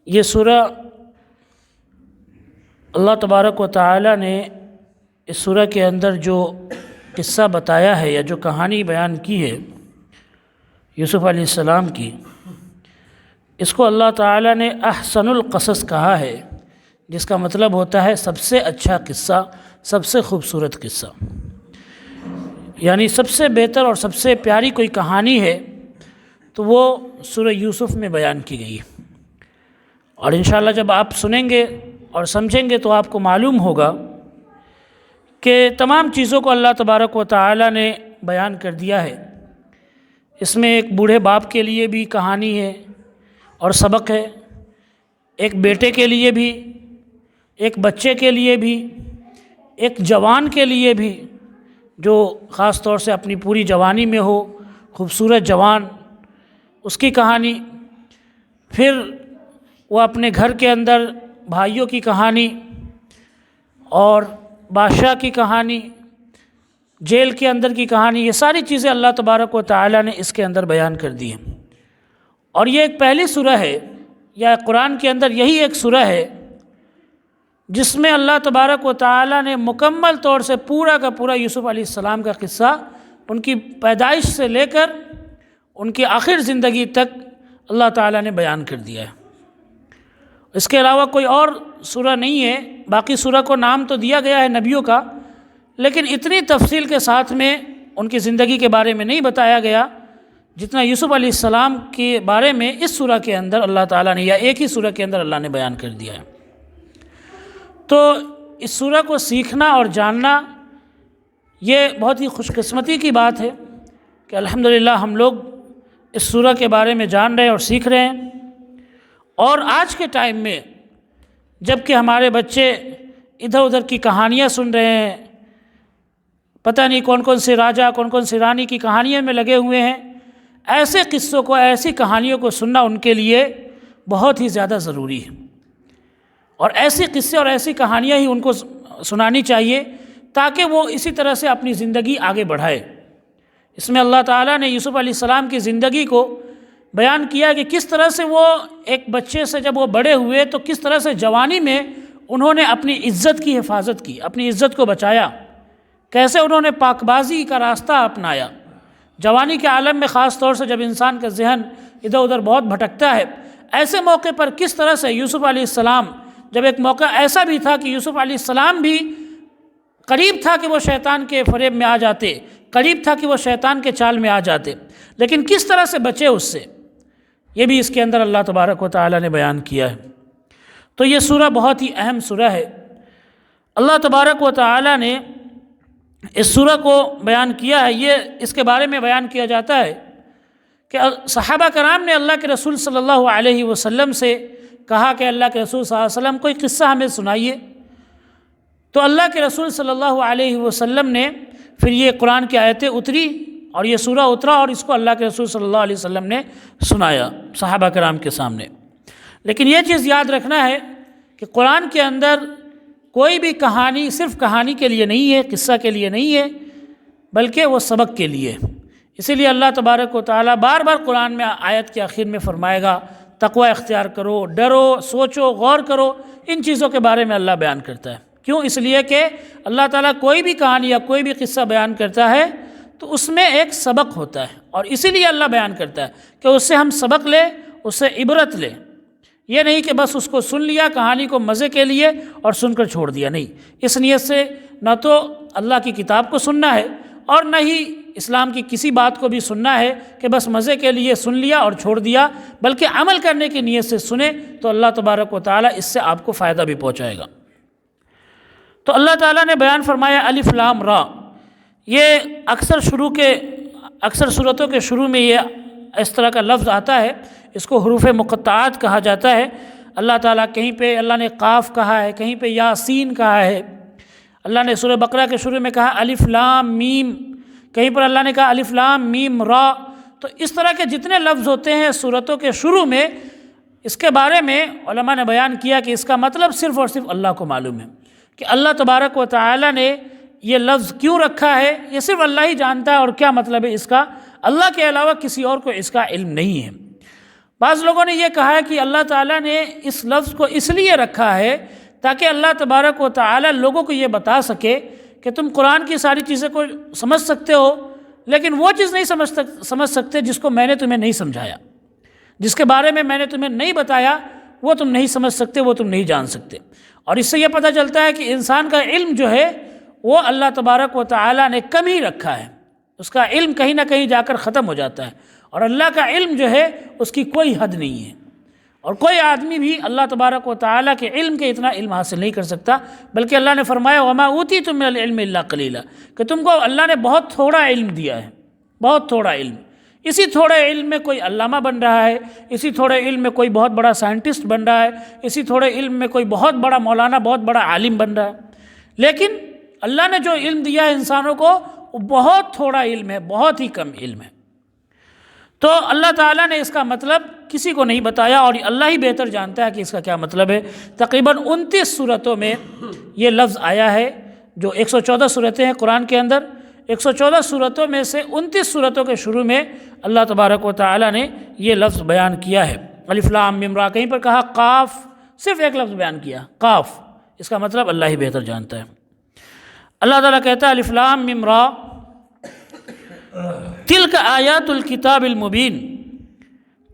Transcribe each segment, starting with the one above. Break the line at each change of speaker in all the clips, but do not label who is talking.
یہ سورہ اللہ تبارک و تعالی نے اس سورہ کے اندر جو قصہ بتایا ہے یا جو کہانی بیان کی ہے یوسف علیہ السلام کی، اس کو اللہ تعالی نے احسن القصص کہا ہے، جس کا مطلب ہوتا ہے سب سے اچھا قصہ، سب سے خوبصورت قصہ، یعنی سب سے بہتر اور سب سے پیاری کوئی کہانی ہے تو وہ سورہ یوسف میں بیان کی گئی ہے۔ اور انشاءاللہ جب آپ سنیں گے اور سمجھیں گے تو آپ کو معلوم ہوگا کہ تمام چیزوں کو اللہ تبارک و تعالی نے بیان کر دیا ہے۔ اس میں ایک بوڑھے باپ کے لیے بھی کہانی ہے اور سبق ہے، ایک بیٹے کے لیے بھی، ایک بچے کے لیے بھی، ایک جوان کے لیے بھی جو خاص طور سے اپنی پوری جوانی میں ہو، خوبصورت جوان، اس کی کہانی، پھر وہ اپنے گھر کے اندر بھائیوں کی کہانی اور بادشاہ کی کہانی، جیل کے اندر کی کہانی، یہ ساری چیزیں اللہ تبارک و تعالی نے اس کے اندر بیان کر دی ہیں۔ اور یہ ایک پہلی سورہ ہے، یا قرآن کے اندر یہی ایک سورہ ہے جس میں اللہ تبارک و تعالی نے مکمل طور سے پورا کا پورا یوسف علیہ السلام کا قصہ، ان کی پیدائش سے لے کر ان کی آخر زندگی تک اللہ تعالی نے بیان کر دیا ہے۔ اس کے علاوہ کوئی اور سورہ نہیں ہے، باقی سورہ کو نام تو دیا گیا ہے نبیوں کا، لیکن اتنی تفصیل کے ساتھ میں ان کی زندگی کے بارے میں نہیں بتایا گیا جتنا یوسف علیہ السلام کے بارے میں اس سورہ کے اندر اللہ تعالیٰ نے، یا ایک ہی سورہ کے اندر اللہ نے بیان کر دیا ہے۔ تو اس سورہ کو سیکھنا اور جاننا یہ بہت ہی خوش قسمتی کی بات ہے کہ الحمدللہ ہم لوگ اس سورہ کے بارے میں جان رہے ہیں اور سیکھ رہے ہیں۔ اور آج کے ٹائم میں جب کہ ہمارے بچے ادھر ادھر کی کہانیاں سن رہے ہیں، پتہ نہیں کون کون سے راجا، کون کون سی رانی کی کہانیوں میں لگے ہوئے ہیں، ایسے قصوں کو، ایسی کہانیوں کو سننا ان کے لیے بہت ہی زیادہ ضروری ہے، اور ایسی قصے اور ایسی کہانیاں ہی ان کو سنانی چاہیے تاکہ وہ اسی طرح سے اپنی زندگی آگے بڑھائے۔ اس میں اللہ تعالیٰ نے یوسف علیہ السلام کی زندگی کو بیان کیا کہ کس طرح سے وہ ایک بچے سے جب وہ بڑے ہوئے تو کس طرح سے جوانی میں انہوں نے اپنی عزت کی حفاظت کی، اپنی عزت کو بچایا، کیسے انہوں نے پاک بازی کا راستہ اپنایا۔ جوانی کے عالم میں خاص طور سے جب انسان کا ذہن ادھر ادھر بہت بھٹکتا ہے، ایسے موقع پر کس طرح سے یوسف علیہ السلام، جب ایک موقع ایسا بھی تھا کہ یوسف علیہ السلام بھی قریب تھا کہ وہ شیطان کے فریب میں آ جاتے، قریب تھا کہ وہ شیطان کے چال میں آ جاتے، لیکن کس طرح سے بچے اس سے، یہ بھی اس کے اندر اللہ تبارک و تعالی نے بیان کیا ہے۔ تو یہ سورہ بہت ہی اہم سورہ ہے۔ اللہ تبارک و تعالی نے اس سورہ کو بیان کیا ہے، یہ اس کے بارے میں بیان کیا جاتا ہے کہ صحابہ کرام نے اللہ کے رسول صلی اللہ علیہ وسلم سے کہا کہ اللہ کے رسول صلی اللہ علیہ وسلم کوئی قصہ ہمیں سنائیے، تو اللہ کے رسول صلی اللہ علیہ وسلم نے پھر یہ قرآن کی آیتیں اتری اور یہ سورہ اترا اور اس کو اللہ کے رسول صلی اللہ علیہ وسلم نے سنایا صحابہ کرام کے سامنے۔ لیکن یہ چیز یاد رکھنا ہے کہ قرآن کے اندر کوئی بھی کہانی صرف کہانی کے لیے نہیں ہے، قصہ کے لیے نہیں ہے، بلکہ وہ سبق کے لیے۔ اسی لیے اللہ تبارک و تعالیٰ بار بار قرآن میں آیت کے آخر میں فرمائے گا تقوی اختیار کرو، ڈرو، سوچو، غور کرو، ان چیزوں کے بارے میں اللہ بیان کرتا ہے۔ کیوں؟ اس لیے کہ اللہ تعالیٰ کوئی بھی کہانی یا کوئی بھی قصہ بیان کرتا ہے تو اس میں ایک سبق ہوتا ہے، اور اسی لیے اللہ بیان کرتا ہے کہ اس سے ہم سبق لیں، اس سے عبرت لیں۔ یہ نہیں کہ بس اس کو سن لیا کہانی کو مزے کے لیے اور سن کر چھوڑ دیا، نہیں، اس نیت سے نہ تو اللہ کی کتاب کو سننا ہے اور نہ ہی اسلام کی کسی بات کو بھی سننا ہے کہ بس مزے کے لیے سن لیا اور چھوڑ دیا، بلکہ عمل کرنے کی نیت سے سنیں تو اللہ تبارک و تعالیٰ اس سے آپ کو فائدہ بھی پہنچائے گا۔ تو اللہ تعالیٰ نے بیان فرمایا الف لام را، یہ اکثر صورتوں کے شروع میں یہ اس طرح کا لفظ آتا ہے، اس کو حروف مقطعات کہا جاتا ہے۔ اللہ تعالیٰ کہیں پہ اللہ نے قاف کہا ہے، کہیں پہ یاسین کہا ہے، اللہ نے سورہ بقرہ کے شروع میں کہا الف لام میم، کہیں پر اللہ نے کہا الف لام میم را۔ تو اس طرح کے جتنے لفظ ہوتے ہیں صورتوں کے شروع میں، اس کے بارے میں علماء نے بیان کیا کہ اس کا مطلب صرف اور صرف اللہ کو معلوم ہے کہ اللہ تبارک و تعالی نے یہ لفظ کیوں رکھا ہے، یہ صرف اللہ ہی جانتا ہے، اور کیا مطلب ہے اس کا، اللہ کے علاوہ کسی اور کو اس کا علم نہیں ہے۔ بعض لوگوں نے یہ کہا ہے کہ اللہ تعالیٰ نے اس لفظ کو اس لیے رکھا ہے تاکہ اللہ تبارک و تعالیٰ لوگوں کو یہ بتا سکے کہ تم قرآن کی ساری چیزیں کو سمجھ سکتے ہو، لیکن وہ چیز نہیں سمجھ سکتے جس کو میں نے تمہیں نہیں سمجھایا، جس کے بارے میں نے تمہیں نہیں بتایا، وہ تم نہیں سمجھ سکتے، وہ تم نہیں جان سکتے۔ اور اس سے یہ پتہ چلتا ہے کہ انسان کا علم جو ہے وہ اللہ تبارک و تعالیٰ نے کم ہی رکھا ہے، اس کا علم کہیں نہ کہیں جا کر ختم ہو جاتا ہے، اور اللہ کا علم جو ہے اس کی کوئی حد نہیں ہے، اور کوئی آدمی بھی اللہ تبارک و تعالیٰ کے علم کے اتنا علم حاصل نہیں کر سکتا، بلکہ اللہ نے فرمایا وَمَا أُوتِيتُم مِّنَ الْعِلْمِ إِلَّا قَلِيلًا، کہ تم کو اللہ نے بہت تھوڑا علم دیا ہے، بہت تھوڑا علم۔ اسی تھوڑے علم میں کوئی علامہ بن رہا ہے، اسی تھوڑے علم میں کوئی بہت بڑا سائنٹسٹ بن رہا ہے، اسی تھوڑے علم میں کوئی بہت بڑا مولانا، بہت بڑا عالم بن رہا ہے، لیکن اللہ نے جو علم دیا ہے انسانوں کو وہ بہت تھوڑا علم ہے، بہت ہی کم علم ہے۔ تو اللہ تعالیٰ نے اس کا مطلب کسی کو نہیں بتایا، اور اللہ ہی بہتر جانتا ہے کہ اس کا کیا مطلب ہے۔ تقریباً 29 صورتوں میں یہ لفظ آیا ہے، جو 114 صورتیں ہیں قرآن کے اندر، 114 صورتوں میں سے 29 صورتوں کے شروع میں اللہ تبارک و تعالیٰ نے یہ لفظ بیان کیا ہے۔ الف لام میم را، کہیں پر کہا قاف، صرف ایک لفظ بیان کیا قاف، اس کا مطلب اللہ ہی بہتر جانتا ہے۔ اللہ تعالیٰ کہتا ہے الف لام میم را تلک آیات الکتاب المبین،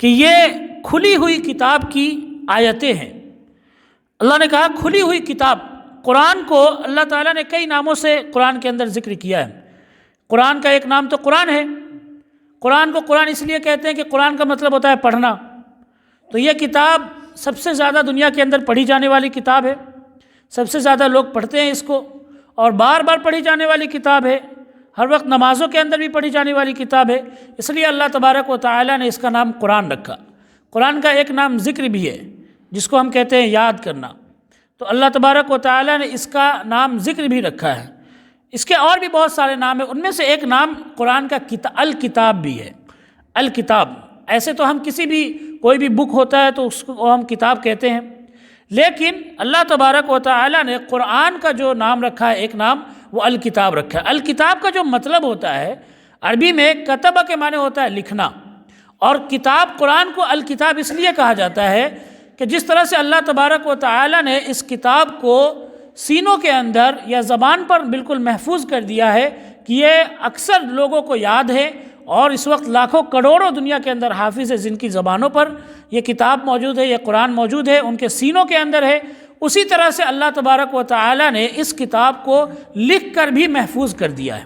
کہ یہ کھلی ہوئی کتاب کی آیتیں ہیں۔ اللہ نے کہا کھلی ہوئی کتاب، قرآن کو اللہ تعالیٰ نے کئی ناموں سے قرآن کے اندر ذکر کیا ہے۔ قرآن کا ایک نام تو قرآن ہے، قرآن کو قرآن اس لیے کہتے ہیں کہ قرآن کا مطلب ہوتا ہے پڑھنا، تو یہ کتاب سب سے زیادہ دنیا کے اندر پڑھی جانے والی کتاب ہے، سب سے زیادہ لوگ پڑھتے ہیں اس کو، اور بار بار پڑھی جانے والی کتاب ہے، ہر وقت نمازوں کے اندر بھی پڑھی جانے والی کتاب ہے، اس لیے اللہ تبارک و تعالیٰ نے اس کا نام قرآن رکھا۔ قرآن کا ایک نام ذکر بھی ہے جس کو ہم کہتے ہیں یاد کرنا، تو اللہ تبارک و تعالیٰ نے اس کا نام ذکر بھی رکھا ہے۔ اس کے اور بھی بہت سارے نام ہیں، ان میں سے ایک نام قرآن کا الکتاب بھی ہے۔ الکتاب، ایسے تو ہم کسی بھی کوئی بھی بک ہوتا ہے تو اس کو ہم کتاب کہتے ہیں، لیکن اللہ تبارک و تعالیٰ نے قرآن کا جو نام رکھا ہے ایک نام، وہ الکتاب رکھا ہے۔ الکتاب کا جو مطلب ہوتا ہے عربی میں کتبہ کے معنی ہوتا ہے لکھنا، اور کتاب قرآن کو الکتاب اس لیے کہا جاتا ہے کہ جس طرح سے اللہ تبارک و تعالیٰ نے اس کتاب کو سینوں کے اندر یا زبان پر بالکل محفوظ کر دیا ہے کہ یہ اکثر لوگوں کو یاد ہے، اور اس وقت لاکھوں کروڑوں دنیا کے اندر حافظ ہے جن کی زبانوں پر یہ کتاب موجود ہے، یہ قرآن موجود ہے، ان کے سینوں کے اندر ہے۔ اسی طرح سے اللہ تبارک و تعالیٰ نے اس کتاب کو لکھ کر بھی محفوظ کر دیا ہے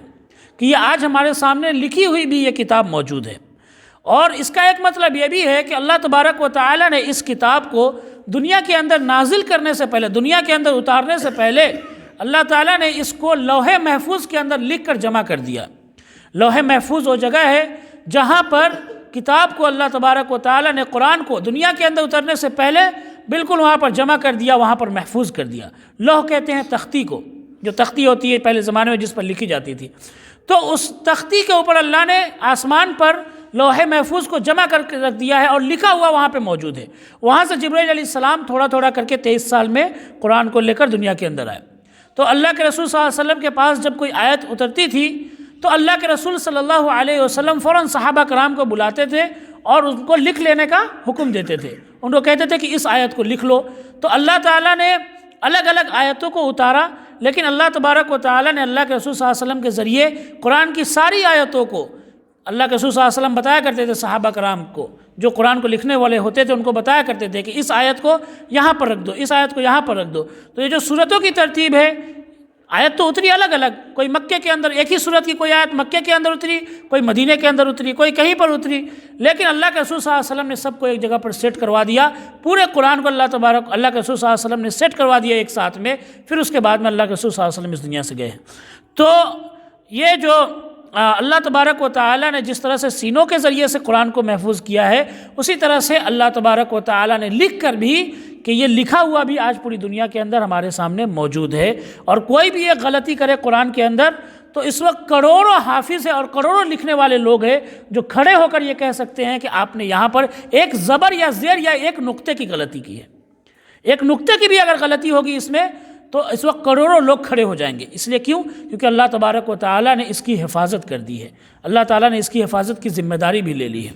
کہ یہ آج ہمارے سامنے لکھی ہوئی بھی یہ کتاب موجود ہے۔ اور اس کا ایک مطلب یہ بھی ہے کہ اللہ تبارک و تعالیٰ نے اس کتاب کو دنیا کے اندر نازل کرنے سے پہلے، دنیا کے اندر اتارنے سے پہلے، اللہ تعالیٰ نے اس کو لوح محفوظ کے اندر لکھ کر جمع کر دیا۔ لوح محفوظ وہ جگہ ہے جہاں پر کتاب کو اللہ تبارک و تعالیٰ نے قرآن کو دنیا کے اندر اترنے سے پہلے بالکل وہاں پر جمع کر دیا، وہاں پر محفوظ کر دیا۔ لوح کہتے ہیں تختی کو، جو تختی ہوتی ہے پہلے زمانے میں جس پر لکھی جاتی تھی، تو اس تختی کے اوپر اللہ نے آسمان پر لوح محفوظ کو جمع کر کے رکھ دیا ہے، اور لکھا ہوا وہاں پہ موجود ہے۔ وہاں سے جبرائیل علیہ السلام تھوڑا تھوڑا کر کے 23 سال میں قرآن کو لے کر دنیا کے اندر آئے۔ تو اللہ کے رسول صلی اللہ علیہ وسلم کے پاس جب کوئی آیت اترتی تھی تو اللہ کے رسول صلی اللہ علیہ وسلم فوراً صحابہ کرام کو بلاتے تھے اور ان کو لکھ لینے کا حکم دیتے تھے، ان کو کہتے تھے کہ اس آیت کو لکھ لو۔ تو اللہ تعالیٰ نے الگ الگ آیتوں کو اتارا، لیکن اللہ تبارک و تعالیٰ نے اللہ کے رسول صلی اللہ علیہ وسلم کے ذریعے قرآن کی ساری آیتوں کو اللہ کے رسول صلی اللہ علیہ وسلم بتایا کرتے تھے صحابہ کرام کو، جو قرآن کو لکھنے والے ہوتے تھے ان کو بتایا کرتے تھے کہ اس آیت کو یہاں پر رکھ دو، اس آیت کو یہاں پر رکھ دو۔ تو یہ جو صورتوں کی ترتیب ہے، آیت تو اتری الگ الگ، کوئی مکے کے اندر ایک ہی صورت کی کوئی آیت مکے کے اندر اتری، کوئی مدینے کے اندر اتری، کوئی کہیں پر اتری، لیکن اللہ کے رسول صلی اللہ علیہ وسلم نے سب کو ایک جگہ پر سیٹ کروا دیا۔ پورے قرآن کو اللہ کے رسول صلی اللہ علیہ وسلم نے سیٹ کروا دیا ایک ساتھ میں، پھر اس کے بعد میں اللہ کے رسول صلی اللہ علیہ وسلم اس دنیا سے گئے۔ تو یہ جو اللہ تبارک و تعالیٰ نے جس طرح سے سینوں کے ذریعے سے قرآن کو محفوظ کیا ہے، اسی طرح سے اللہ تبارک و تعالیٰ نے لکھ کر بھی کہ یہ لکھا ہوا بھی آج پوری دنیا کے اندر ہمارے سامنے موجود ہے۔ اور کوئی بھی ایک غلطی کرے قرآن کے اندر تو اس وقت کروڑوں حافظ ہیں اور کروڑوں لکھنے والے لوگ ہیں جو کھڑے ہو کر یہ کہہ سکتے ہیں کہ آپ نے یہاں پر ایک زبر یا زیر یا ایک نقطے کی غلطی کی ہے، ایک نقطے کی بھی اگر غلطی ہوگی اس میں تو اس وقت کروڑوں لوگ کھڑے ہو جائیں گے۔ اس لیے کیونکہ اللہ تبارک و تعالیٰ نے اس کی حفاظت کر دی ہے، اللہ تعالیٰ نے اس کی حفاظت کی ذمہ داری بھی لے لی ہے۔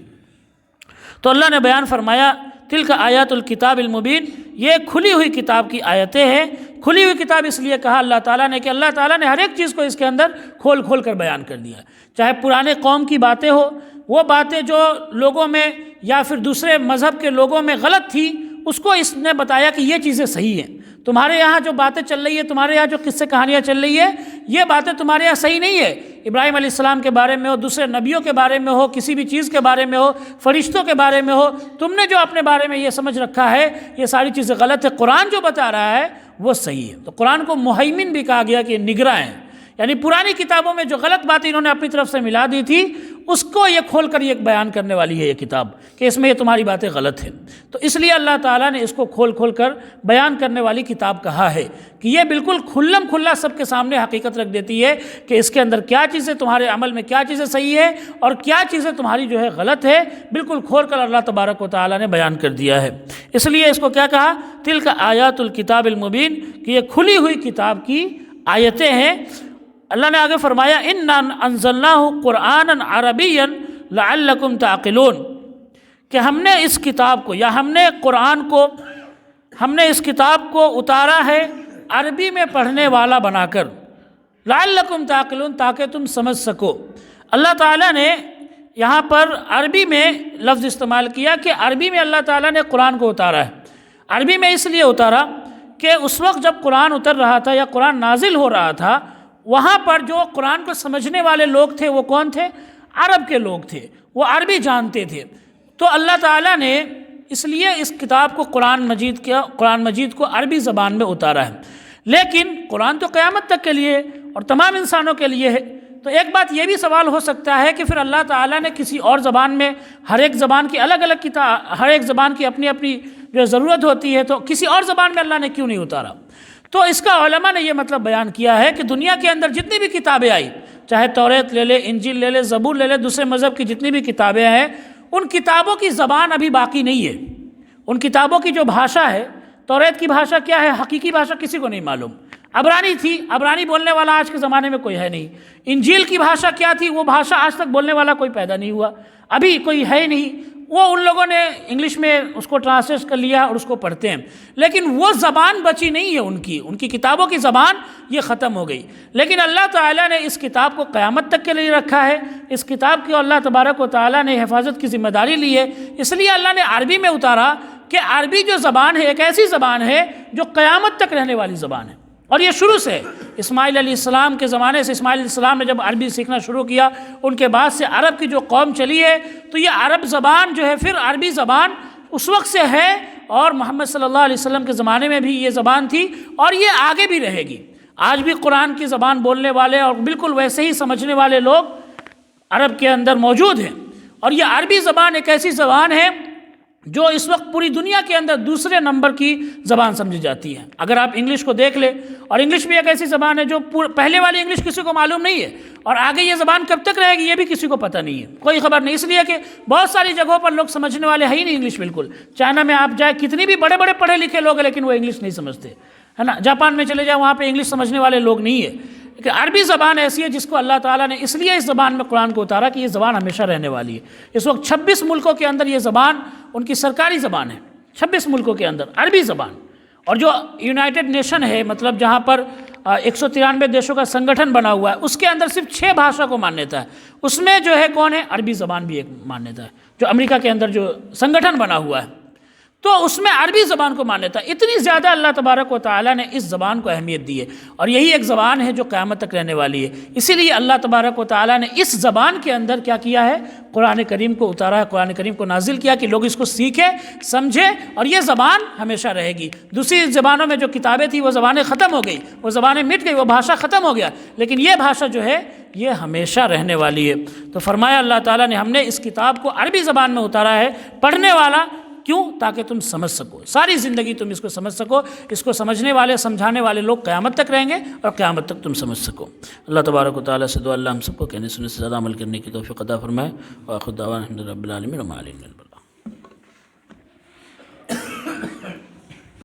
تو اللہ نے بیان فرمایا تلک آیات الکتاب المبین، یہ کھلی ہوئی کتاب کی آیتیں ہیں۔ کھلی ہوئی کتاب اس لیے کہا اللہ تعالیٰ نے کہ اللہ تعالیٰ نے ہر ایک چیز کو اس کے اندر کھول کھول کر بیان کر دیا ہے، چاہے پرانے قوم کی باتیں ہو، وہ باتیں جو لوگوں میں یا پھر دوسرے مذہب کے لوگوں میں غلط تھی، اس کو اس نے بتایا کہ یہ چیزیں صحیح ہیں۔ تمہارے یہاں جو باتیں چل رہی ہے، تمہارے یہاں جو قصے کہانیاں چل رہی ہے، یہ باتیں تمہارے یہاں صحیح نہیں ہے۔ ابراہیم علیہ السلام کے بارے میں ہو، دوسرے نبیوں کے بارے میں ہو، کسی بھی چیز کے بارے میں ہو، فرشتوں کے بارے میں ہو، تم نے جو اپنے بارے میں یہ سمجھ رکھا ہے یہ ساری چیزیں غلط ہے۔ قرآن جو بتا رہا ہے وہ صحیح ہے۔ تو قرآن کو مہیمن بھی کہا گیا کہ نگراں ہیں، یعنی پرانی کتابوں میں جو غلط باتیں انہوں نے اپنی طرف سے ملا دی تھی اس کو یہ کھول کر یہ بیان کرنے والی ہے یہ کتاب، کہ اس میں یہ تمہاری باتیں غلط ہیں۔ تو اس لیے اللہ تعالیٰ نے اس کو کھول کھول کر بیان کرنے والی کتاب کہا ہے کہ یہ بالکل کھلم کھلا سب کے سامنے حقیقت رکھ دیتی ہے کہ اس کے اندر کیا چیزیں تمہارے عمل میں کیا چیزیں صحیح ہے اور کیا چیزیں تمہاری جو ہے غلط ہے، بالکل کھول کر اللہ تبارک و تعالیٰ نے بیان کر دیا ہے۔ اس لیے اس کو کیا کہا؟ تلک آیات الکتاب المبین، کہ یہ کھلی ہوئی کتاب کی آیتیں ہیں۔ اللہ نے آگے فرمایا اِنَّا أَنزَلْنَاهُ قُرْآنًا عَرَبِيًّا لَعَلَّكُمْ تَعْقِلُونَ، کہ ہم نے اس کتاب کو یا ہم نے قرآن کو، ہم نے اس کتاب کو اتارا ہے عربی میں پڑھنے والا بنا کر، لَعَلَّكُمْ تَعْقِلُونَ، تاکہ تم سمجھ سکو۔ اللہ تعالیٰ نے یہاں پر عربی میں لفظ استعمال کیا کہ عربی میں اللہ تعالیٰ نے قرآن کو اتارا ہے۔ عربی میں اس لیے اتارا کہ اس وقت جب قرآن اتر رہا تھا یا قرآن نازل ہو رہا تھا، وہاں پر جو قرآن کو سمجھنے والے لوگ تھے وہ کون تھے؟ عرب کے لوگ تھے، وہ عربی جانتے تھے۔ تو اللہ تعالیٰ نے اس لیے اس کتاب کو قرآن مجید کو عربی زبان میں اتارا ہے۔ لیکن قرآن تو قیامت تک کے لیے اور تمام انسانوں کے لیے ہے۔ تو ایک بات یہ بھی سوال ہو سکتا ہے کہ پھر اللہ تعالیٰ نے کسی اور زبان میں، ہر ایک زبان کی الگ الگ کتاب، ہر ایک زبان کی اپنی اپنی جو ضرورت ہوتی ہے، تو کسی اور زبان میں اللہ نے کیوں نہیں اتارا؟ تو اس کا علماء نے یہ مطلب بیان کیا ہے کہ دنیا کے اندر جتنی بھی کتابیں آئی، چاہے توریت لے لے، انجیل لے لے، زبور لے لے، دوسرے مذہب کی جتنی بھی کتابیں ہیں، ان کتابوں کی زبان ابھی باقی نہیں ہے۔ ان کتابوں کی جو بھاشا ہے، توریت کی بھاشا کیا ہے، حقیقی بھاشا کسی کو نہیں معلوم۔ عبرانی تھی، عبرانی بولنے والا آج کے زمانے میں کوئی ہے نہیں۔ انجیل کی بھاشا کیا تھی، وہ بھاشا آج تک بولنے والا کوئی پیدا نہیں ہوا، ابھی کوئی ہے نہیں۔ وہ ان لوگوں نے انگلش میں اس کو ٹرانسلیٹ کر لیا اور اس کو پڑھتے ہیں، لیکن وہ زبان بچی نہیں ہے ان کی کتابوں کی زبان یہ ختم ہو گئی۔ لیکن اللہ تعالیٰ نے اس کتاب کو قیامت تک کے لیے رکھا ہے۔ اس کتاب کی اللہ تبارک و تعالیٰ نے حفاظت کی ذمہ داری لی ہے، اس لیے اللہ نے عربی میں اتارا کہ عربی جو زبان ہے ایک ایسی زبان ہے جو قیامت تک رہنے والی زبان ہے، اور یہ شروع سے اسماعیل علیہ السلام کے زمانے سے، اسماعیل علیہ السلام نے جب عربی سیکھنا شروع کیا، ان کے بعد سے عرب کی جو قوم چلی ہے، تو یہ عرب زبان جو ہے پھر عربی زبان اس وقت سے ہے، اور محمد صلی اللہ علیہ وسلم کے زمانے میں بھی یہ زبان تھی، اور یہ آگے بھی رہے گی۔ آج بھی قرآن کی زبان بولنے والے اور بالکل ویسے ہی سمجھنے والے لوگ عرب کے اندر موجود ہیں، اور یہ عربی زبان ایک ایسی زبان ہے جو اس وقت پوری دنیا کے اندر دوسرے نمبر کی زبان سمجھی جاتی ہے۔ اگر آپ انگلش کو دیکھ لیں، اور انگلش بھی ایک ایسی زبان ہے جو پہلے والی انگلش کسی کو معلوم نہیں ہے، اور آگے یہ زبان کب تک رہے گی یہ بھی کسی کو پتہ نہیں ہے، کوئی خبر نہیں، اس لیے کہ بہت ساری جگہوں پر لوگ سمجھنے والے ہیں ہی نہیں انگلش بالکل۔ چائنا میں آپ جائے، کتنی بھی بڑے بڑے پڑھے لکھے لوگ ہیں لیکن وہ انگلش نہیں سمجھتے، ہے نا۔ جاپان میں چلے جائیں، وہاں پہ انگلش سمجھنے والے لوگ نہیں ہیں۔ کہ عربی زبان ایسی ہے جس کو اللہ تعالیٰ نے اس لیے اس زبان میں قرآن کو اتارا کہ یہ زبان ہمیشہ رہنے والی ہے۔ اس وقت 26 ملکوں کے اندر یہ زبان ان کی سرکاری زبان ہے، 26 ملکوں کے اندر عربی زبان۔ اور جو یونائٹڈ نیشن ہے، مطلب جہاں پر 193 دیشوں کا سنگٹھن بنا ہوا ہے، اس کے اندر صرف 6 بھاشا کو مانیتا ہے، اس میں جو ہے کون ہے؟ عربی زبان بھی ایک مانیتا ہے، جو امریکہ کے اندر جو سنگٹھن بنا ہوا ہے تو اس میں عربی زبان کو مانیتا ہے۔ اتنی زیادہ اللہ تبارک و تعالیٰ نے اس زبان کو اہمیت دی ہے، اور یہی ایک زبان ہے جو قیامت تک رہنے والی ہے۔ اسی لیے اللہ تبارک و تعالیٰ نے اس زبان کے اندر کیا کیا ہے؟ قرآن کریم کو اتارا ہے، قرآن کریم کو نازل کیا کہ لوگ اس کو سیکھیں، سمجھیں، اور یہ زبان ہمیشہ رہے گی۔ دوسری زبانوں میں جو کتابیں تھیں وہ زبانیں ختم ہو گئی، وہ زبانیں مٹ گئی، وہ بھاشا ختم ہو گیا، لیکن یہ بھاشا جو ہے یہ ہمیشہ رہنے والی ہے۔ تو فرمایا اللہ تعالیٰ نے ہم نے اس کتاب کو عربی زبان میں اتارا ہے، پڑھنے والا کیوں؟ تاکہ تم سمجھ سکو، ساری زندگی تم اس کو سمجھ سکو۔ اس کو سمجھنے والے، سمجھانے والے لوگ قیامت تک رہیں گے، اور قیامت تک تم سمجھ سکو۔ اللہ تبارک و تعالیٰ سے دعا اللہ ہم سب کو کہنے سننے سے زیادہ عمل کرنے کی توفیق عطا فرمائے۔ وآخر دعوانا الحمد للہ رب العالمین۔